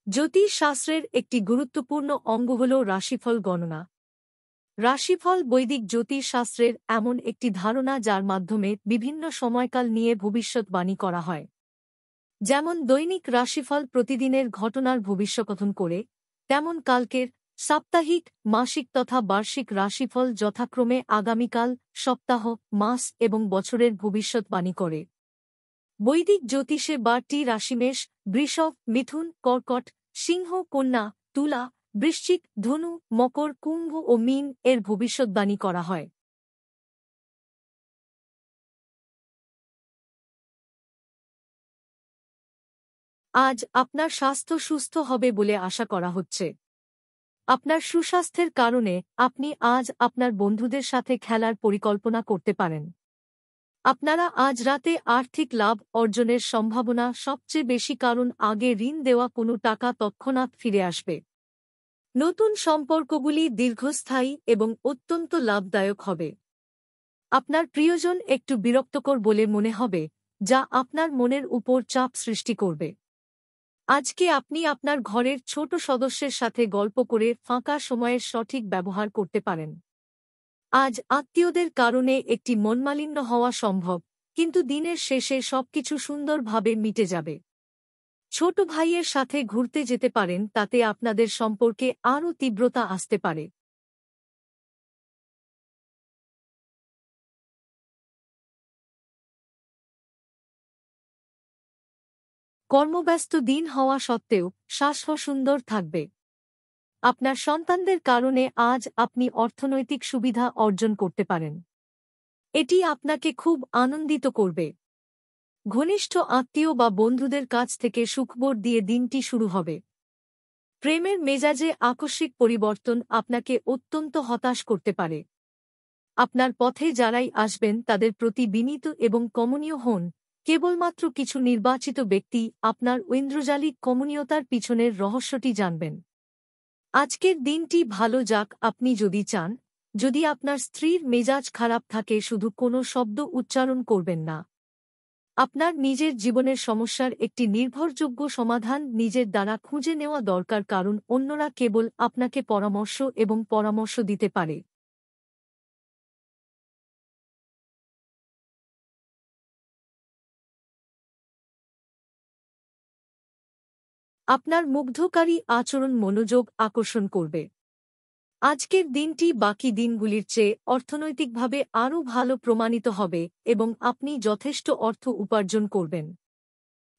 জ্যোতিষ শাস্ত্রের একটি গুরুত্বপূর্ণ অঙ্গ হল রাশিফল গণনা। রাশিফল বৈদিক জ্যোতিষ শাস্ত্রের এমন একটি ধারণা যার মাধ্যমে বিভিন্ন সময়কাল নিয়ে ভবিষ্যৎবাণী করা হয়। যেমন দৈনিক রাশিফল প্রতিদিনের ঘটনার ভবিষ্যৎকথন করে, তেমন কালকের, সাপ্তাহিক, মাসিক তথা বার্ষিক রাশিফল যথাক্রমে আগামীকাল, সপ্তাহ, মাস এবং বছরের ভবিষ্যৎবাণী করে। বৈদিক জ্যোতিষে 12টি রাশিমেষ, বৃষভ, মিথুন, কর্কট, সিংহ, কন্যা, তুলা, বৃশ্চিক, ধনু, মকর, কুম্ভ ও মীন এর ভবিষ্যৎবাণী করা হয়। আজ আপনার স্বাস্থ্য সুস্থ হবে বলে আশা করা হচ্ছে। আপনার সুস্বাস্থ্যের কারণে আপনি আজ আপনার বন্ধুদের সাথে খেলার পরিকল্পনা করতে পারেন। আপনারা আজ রাতে আর্থিক লাভ অর্জনের সম্ভাবনা সবচেয়ে বেশি, কারণ আগে ঋণ দেওয়া কোনো টাকা তৎক্ষণাৎ ফিরে আসবে। নতুন সম্পর্কগুলি দীর্ঘস্থায়ী এবং অত্যন্ত লাভদায়ক হবে। আপনার প্রিয়জন একটু বিরক্তকর বলে মনে হবে, যা আপনার মনের উপর চাপ সৃষ্টি করবে। আজকে আপনি আপনার ঘরের ছোট সদস্যের সাথে গল্প করে ফাঁকা সময়ের সঠিক ব্যবহার করতে পারেন। আজ আত্মীয়দের কারণে একটি মনমালিন্য হওয়া সম্ভব, কিন্তু দিনের শেষে সবকিছু সুন্দরভাবে মিটে যাবে। ছোট ভাইয়ের সাথে ঘুরতে যেতে পারেন, তাতে আপনাদের সম্পর্কে আরও তীব্রতা আসতে পারে। কর্মব্যস্ত দিন হওয়া সত্ত্বেও স্বাস্থ্য সুন্দর থাকবে। আপনার সন্তানদের কারণে আজ আপনি অর্থনৈতিক সুবিধা অর্জন করতে পারেন। এটি আপনাকে খুব আনন্দিত করবে। ঘনিষ্ঠ আত্মীয় বা বন্ধুদের কাছ থেকে সুখবর দিয়ে দিনটি শুরু হবে। প্রেমের মেজাজে আকস্মিক পরিবর্তন আপনাকে অত্যন্ত হতাশ করতে পারে। আপনার পথে যারাই আসবেন তাদের প্রতি বিনীত এবং কমনীয় হন। কেবলমাত্র কিছু নির্বাচিত ব্যক্তি আপনার ঐন্দ্রজালিক কমনীয়তার পিছনের রহস্যটি জানবেন। আজকের দিনটি ভালো যাক। আপনি যদি চান, যদি আপনার স্ত্রীর মেজাজ খারাপ থাকে, শুধু কোনো শব্দ উচ্চারণ করবেন না। আপনার নিজের জীবনের সমস্যার একটি নির্ভরযোগ্য সমাধান নিজের দ্বারা খুঁজে নেওয়া দরকার, কারণ অন্যরা কেবল আপনাকে পরামর্শ এবং পরামর্শ দিতে পারে। আপনার মুগ্ধকারী আচরণ মনোযোগ আকর্ষণ করবে। আজকের দিনটি বাকি দিনগুলির চেয়ে অর্থনৈতিকভাবে আরও ভালো প্রমাণিত হবে এবং আপনি যথেষ্ট অর্থ উপার্জন করবেন।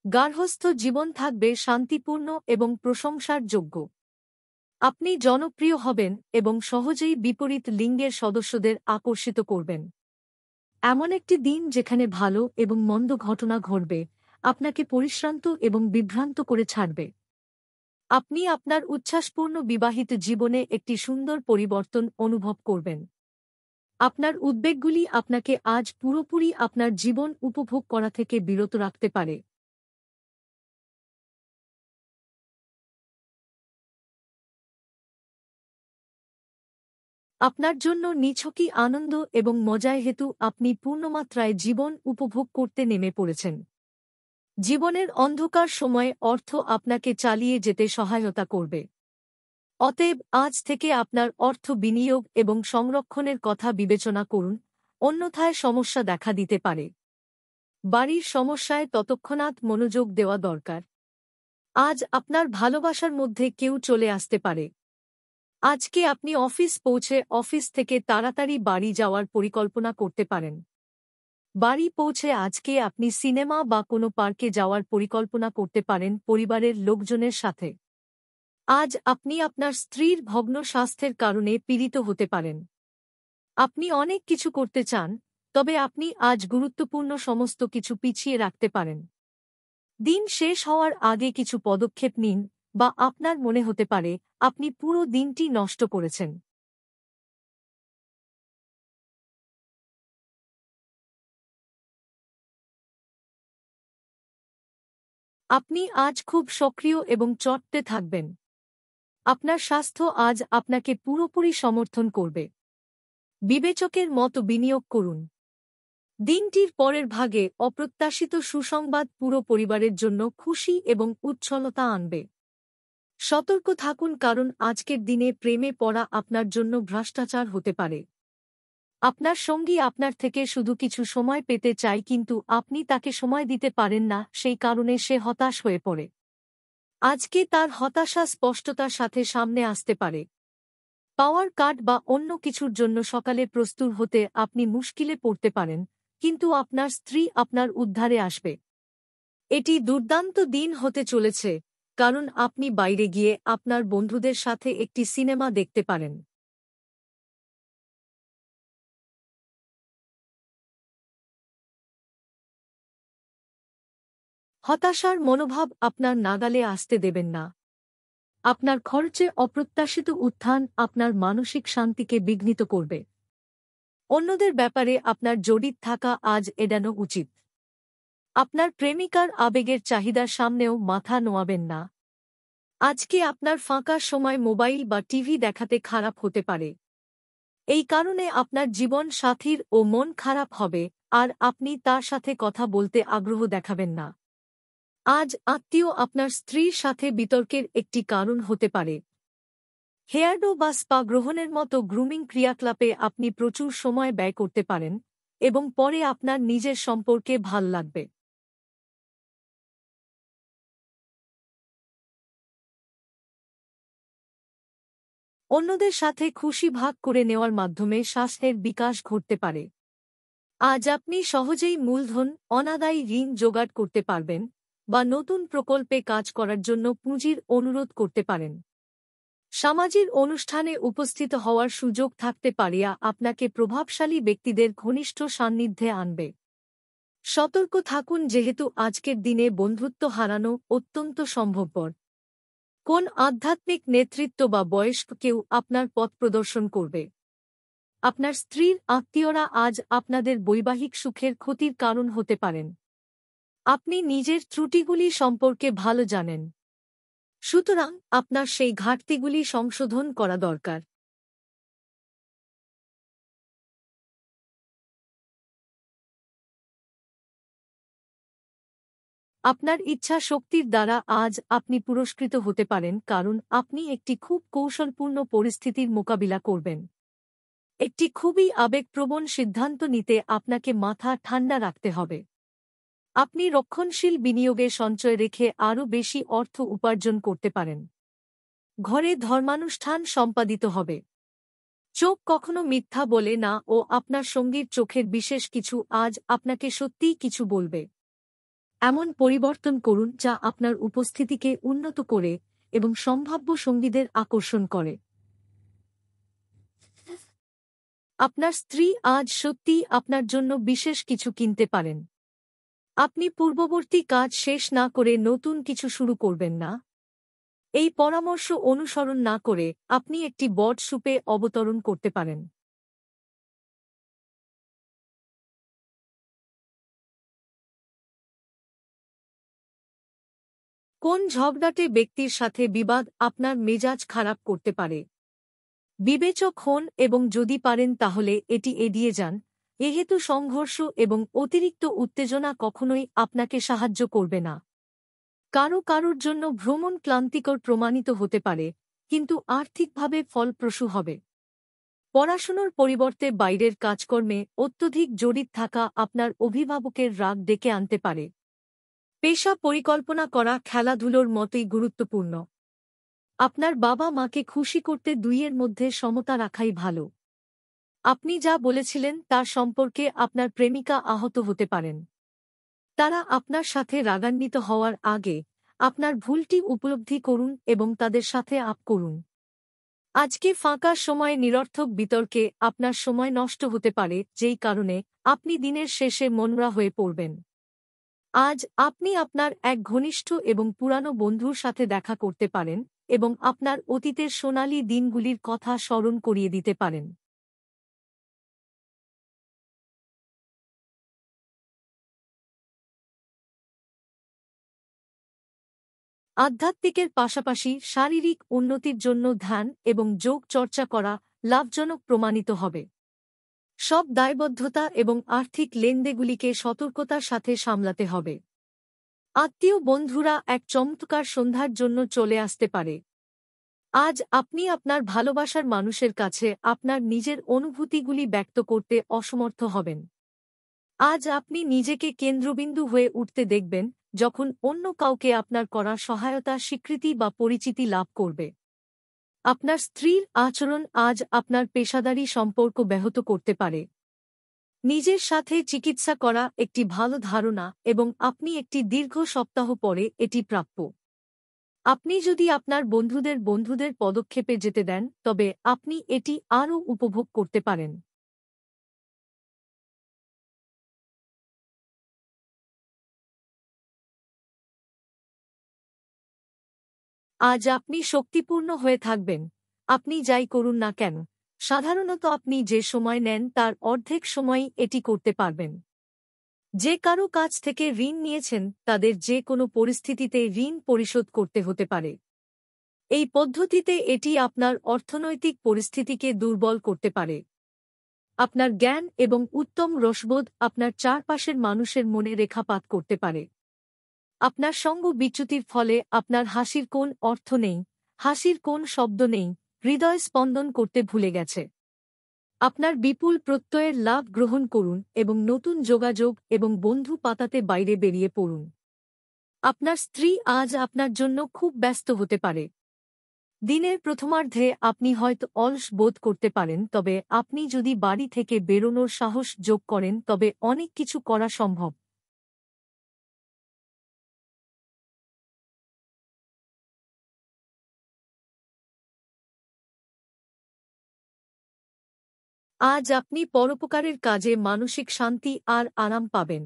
গার্হস্থ্য জীবন থাকবে শান্তিপূর্ণ এবং প্রশংসার যোগ্য। আপনি জনপ্রিয় হবেন এবং সহজেই বিপরীত লিঙ্গের সদস্যদের আকর্ষিত করবেন। এমন একটি দিন যেখানে ভালো এবং মন্দ ঘটনা ঘটবে, আপনাকে পরিশ্রান্ত এবং বিভ্রান্ত করে ছাড়বে। আপনি আপনার উচ্ছ্বাসপূর্ণ বিবাহিত জীবনে একটি সুন্দর পরিবর্তন অনুভব করবেন। আপনার উদ্বেগগুলি আপনাকে আজ পুরোপুরি আপনার জীবন উপভোগ করা থেকে বিরত রাখতে পারে। আপনার জন্য নিছকই আনন্দ এবং মজায় হেতু আপনি পূর্ণমাত্রায় জীবন উপভোগ করতে নেমে পড়েছেন। জীবনের অন্ধকার সময়ে অর্থ আপনাকে চালিয়ে যেতে সহায়তা করবে। অতএব আজ থেকে আপনার অর্থ বিনিয়োগ এবং সংরক্ষণের কথা বিবেচনা করুন, অন্যথায় সমস্যা দেখা দিতে পারে। বাড়ির সমস্যায় তৎক্ষণাৎ মনোযোগ দেওয়া দরকার। আজ আপনার ভালোবাসার মধ্যে কেউ চলে আসতে পারে। আজকে আপনি অফিস পৌঁছে অফিস থেকে তাড়াতাড়ি বাড়ি যাওয়ার পরিকল্পনা করতে পারেন। বাড়ি পৌঁছে আজকে আপনি সিনেমা বা কোনো পার্কে যাওয়ার পরিকল্পনা করতে পারেন পরিবারের লোকজনের সাথে। আজ আপনি আপনার স্ত্রীর ভগ্ন স্বাস্থ্যের কারণে পীড়িত হতে পারেন। আপনি অনেক কিছু করতে চান, তবে আপনি আজ গুরুত্বপূর্ণ সমস্ত কিছু পিছিয়ে রাখতে পারেন। দিন শেষ হওয়ার আগে কিছু পদক্ষেপ নিন, বা আপনার মনে হতে পারে আপনি পুরো দিনটি নষ্ট করেছেন। আপনি আজ খুব সক্রিয় এবং চটতে থাকবেন। আপনার স্বাস্থ্য আজ আপনাকে পুরোপুরি সমর্থন করবে। বিবেচকের মতো বিনিয়োগ করুন। দিনটির পরের ভাগে অপ্রত্যাশিত সুসংবাদ পুরো পরিবারের জন্য খুশি এবং উচ্ছলতা আনবে। সতর্ক থাকুন, কারণ আজকের দিনে প্রেমে পড়া আপনার জন্য ভ্রষ্টাচার হতে পারে। আপনার সঙ্গী আপনার থেকে শুধু কিছু সময় পেতে চায়, কিন্তু আপনি তাকে সময় দিতে পারেন না, সেই কারণে সে হতাশ হয়ে পড়ে। আজকে তার হতাশা স্পষ্টতার সাথে সামনে আসতে পারে। পাওয়ার কাট বা অন্য কিছুর জন্য সকালে প্রস্তুত হতে আপনি মুশকিলে পড়তে পারেন, কিন্তু আপনার স্ত্রী আপনার উদ্ধারে আসবে। এটি দুর্দান্ত দিন হতে চলেছে, কারণ আপনি বাইরে গিয়ে আপনার বন্ধুদের সাথে একটি সিনেমা দেখতে পারেন। হতাশার মনোভাব আপনার নাগালে আসতে দেবেন না। আপনার খরচে অপ্রত্যাশিত উত্থান আপনার মানসিক শান্তিকে বিঘ্নিত করবে। অন্যদের ব্যাপারে আপনার জড়িত থাকা আজ এড়ানো উচিত। আপনার প্রেমিকার আবেগের চাহিদার সামনেও মাথা নোয়াবেন না। আজকে আপনার ফাঁকা সময় মোবাইল বা টিভি দেখাতে খারাপ হতে পারে। এই কারণে আপনার জীবন সাথীর ও মন খারাপ হবে, আর আপনি তার সাথে কথা বলতে আগ্রহ দেখাবেন না। আজ আত্মীয় আপনার স্ত্রীর সাথে বিতর্কের একটি কারণ হতে পারে। হেয়ারডো বা স্পা গ্রহণের মতো গ্রুমিং ক্রিয়াকলাপে আপনি প্রচুর সময় ব্যয় করতে পারেন, এবং পরে আপনার নিজের সম্পর্কে ভাল লাগবে। অন্যদের সাথে খুশি ভাগ করে নেওয়ার মাধ্যমে স্বাস্থ্যের বিকাশ ঘটতে পারে। আজ আপনি সহজেই মূলধন, অনাদায়ী ঋণ জোগাড় করতে পারবেন, বা নতুন প্রকল্পে কাজ করার জন্য পুঁজির অনুরোধ করতে পারেন। সামাজিক অনুষ্ঠানে উপস্থিত হওয়ার সুযোগ থাকতে পারিয়া আপনাকে প্রভাবশালী ব্যক্তিদের ঘনিষ্ঠ সান্নিধ্যে আনবে। সতর্ক থাকুন, যেহেতু আজকের দিনে বন্ধুত্ব হারানো অত্যন্ত সম্ভবপর। কোন আধ্যাত্মিক নেতৃত্ব বা বয়স্ক কেউ আপনার পথ প্রদর্শন করবে। আপনার স্ত্রীর আত্মীয়রা আজ আপনাদের বৈবাহিক সুখের ক্ষতির কারণ হতে পারেন। আপনি নিজের ত্রুটিগুলি সম্পর্কে ভালো জানেন, সুতরাং আপনার সেই ঘাটতিগুলি সংশোধন করা দরকার। আপনার ইচ্ছা শক্তির দ্বারা আজ আপনি পুরস্কৃত হতে পারেন, কারণ আপনি একটি খুব কৌশলপূর্ণ পরিস্থিতির মোকাবিলা করবেন। একটি খুবই আবেগপ্রবণ সিদ্ধান্ত নিতে আপনাকে মাথা ঠান্ডা রাখতে হবে। আপনি রক্ষণশীল বিনিয়োগে সঞ্চয় রেখে আরও বেশি অর্থ উপার্জন করতে পারেন। ঘরে ধর্মানুষ্ঠান সম্পাদিত হবে। চোখ কখনো মিথ্যা বলে না, ও আপনার সঙ্গীর চোখের বিশেষ কিছু আজ আপনাকে সত্যিই কিছু বলবে। এমন পরিবর্তন করুন যা আপনার উপস্থিতিকে উন্নত করে এবং সম্ভাব্য সঙ্গীদের আকর্ষণ করে। আপনার স্ত্রী আজ সত্যিই আপনার জন্য বিশেষ কিছু কিনতে পারেন। আপনি পূর্ববর্তী কাজ শেষ না করে নতুন কিছু শুরু করবেন না। এই পরামর্শ অনুসরণ না করে আপনি একটি বট সুপে অবতরণ করতে পারেন। কোন ঝগড়াটে ব্যক্তির সাথে বিবাদ আপনার মেজাজ খারাপ করতে পারে। বিবেচক হন এবং যদি পারেন তাহলে এটি এড়িয়ে যান, যেহেতু সংঘর্ষ এবং অতিরিক্ত উত্তেজনা কখনোই আপনাকে সাহায্য করবে না। কারোর জন্য ভ্রমণ ক্লান্তিকর প্রমাণিত হতে পারে, কিন্তু আর্থিকভাবে ফলপ্রসূ হবে। পড়াশোনার পরিবর্তে বাইরের কাজকর্মে অত্যধিক জড়িত থাকা আপনার অভিভাবকের রাগ ডেকে আনতে পারে। পেশা পরিকল্পনা করা খেলাধুলোর মতোই গুরুত্বপূর্ণ। আপনার বাবা মাকে খুশি করতে দুইয়ের মধ্যে সমতা রাখাই ভালো। আপনি যা বলেছিলেন তার সম্পর্কে আপনার প্রেমিকা আহত হতে পারেন। তারা আপনার সাথে রাগান্বিত হওয়ার আগে আপনার ভুলটি উপলব্ধি করুন এবং তাদের সাথে আপ করুন। আজকে ফাঁকা সময়ে নিরর্থক বিতর্কে আপনার সময় নষ্ট হতে পারে, যেই কারণে আপনি দিনের শেষে মনমরা হয়ে পড়বেন। আজ আপনি আপনার এক ঘনিষ্ঠ এবং পুরানো বন্ধুর সাথে দেখা করতে পারেন এবং আপনার অতীতের সোনালী দিনগুলির কথা স্মরণ করিয়ে দিতে পারেন। আধ্যাত্মিকের পাশাপাশি শারীরিক উন্নতির জন্য ধ্যান এবং যোগ চর্চা করা লাভজনক প্রমাণিত হবে। সব দায়বদ্ধতা এবং আর্থিক লেনদেনগুলিকে সতর্কতার সাথে সামলাতে হবে। আত্মীয় বন্ধুরা এক চমৎকার সন্ধ্যার জন্য চলে আসতে পারে। আজ আপনি আপনার ভালোবাসার মানুষের কাছে আপনার নিজের অনুভূতিগুলি ব্যক্ত করতে অসমর্থ হবেন। আজ আপনি নিজেকে কেন্দ্রবিন্দু হয়ে উঠতে দেখবেন, যখন অন্য কাউকে আপনার করা সহায়তা, স্বীকৃতি বা পরিচিতি লাভ করবে। আপনার স্ত্রীর আচরণ আজ আপনার পেশাদারী সম্পর্ক ব্যাহত করতে পারে। নিজের সাথে চিকিৎসা করা একটি ভালো ধারণা এবং আপনি একটি দীর্ঘ সপ্তাহ পরে এটি প্রাপ্য। আপনি যদি আপনার বন্ধুদের পদক্ষেপে যেতে দেন, তবে আপনি এটি আরও উপভোগ করতে পারেন। আজ আপনি শক্তিপূর্ণ হয়ে থাকবেন। আপনি যাই করুন না কেন, সাধারণত আপনি যে সময় নেন তার অর্ধেক সময়ই এটি করতে পারবেন। যে কারো কাছ থেকে ঋণ নিয়েছেন তাদের যে কোনো পরিস্থিতিতে ঋণ পরিশোধ করতে হতে পারে। এই পদ্ধতিতে এটি আপনার অর্থনৈতিক পরিস্থিতিকে দুর্বল করতে পারে। আপনার জ্ঞান এবং উত্তম রসবোধ আপনার চারপাশের মানুষের মনে রেখাপাত করতে পারে। আপনার সঙ্গ বিচ্যুতির ফলে আপনার হাসির কোন অর্থ নেই, হাসির কোন শব্দ নেই, হৃদয় স্পন্দন করতে ভুলে গেছে। আপনার বিপুল প্রত্যয়ের লাভ গ্রহণ করুন এবং নতুন যোগাযোগ এবং বন্ধু পাতাতে বাইরে বেরিয়ে পড়ুন। আপনার স্ত্রী আজ আপনার জন্য খুব ব্যস্ত হতে পারে। দিনের প্রথমার্ধে আপনি হয়তো অলস বোধ করতে পারেন, তবে আপনি যদি বাড়ি থেকে বেরোনোর সাহস যোগ করেন তবে অনেক কিছু করা সম্ভব। আজ আপনি পরোপকারের কাজে মানসিক শান্তি আর আরাম পাবেন।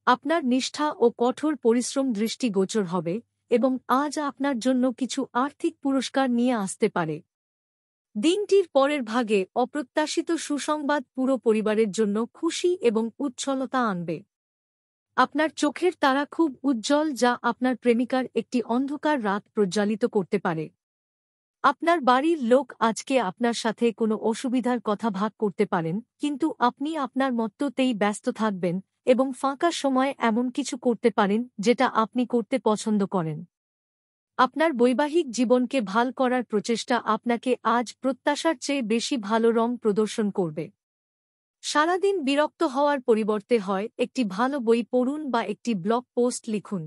আপনার নিষ্ঠা ও কঠোর পরিশ্রম দৃষ্টিগোচর হবে এবং আজ আপনার জন্য কিছু আর্থিক পুরস্কার নিয়ে আসতে পারে। দিনটির পরের ভাগে অপ্রত্যাশিত সুসংবাদ পুরো পরিবারের জন্য খুশি এবং উচ্ছলতা আনবে। আপনার চোখের তারা খুব উজ্জ্বল, যা আপনার প্রেমিকার একটি অন্ধকার রাত প্রজ্বালিত করতে পারে। আপনার বাড়ির লোক আজকে আপনার সাথে কোনো অসুবিধার কথা ভাগ করতে পারেন, কিন্তু আপনি আপনার মততেই ব্যস্ত থাকবেন এবং ফাঁকা সময়ে এমন কিছু করতে পারেন যেটা আপনি করতে পছন্দ করেন। আপনার বৈবাহিক জীবনকে ভাল করার প্রচেষ্টা আপনাকে আজ প্রত্যাশার চেয়ে বেশি ভালো রং প্রদর্শন করবে। সারাদিন বিরক্ত হওয়ার পরিবর্তে হয় একটি ভালো বই পড়ুন বা একটি ব্লগ পোস্ট লিখুন।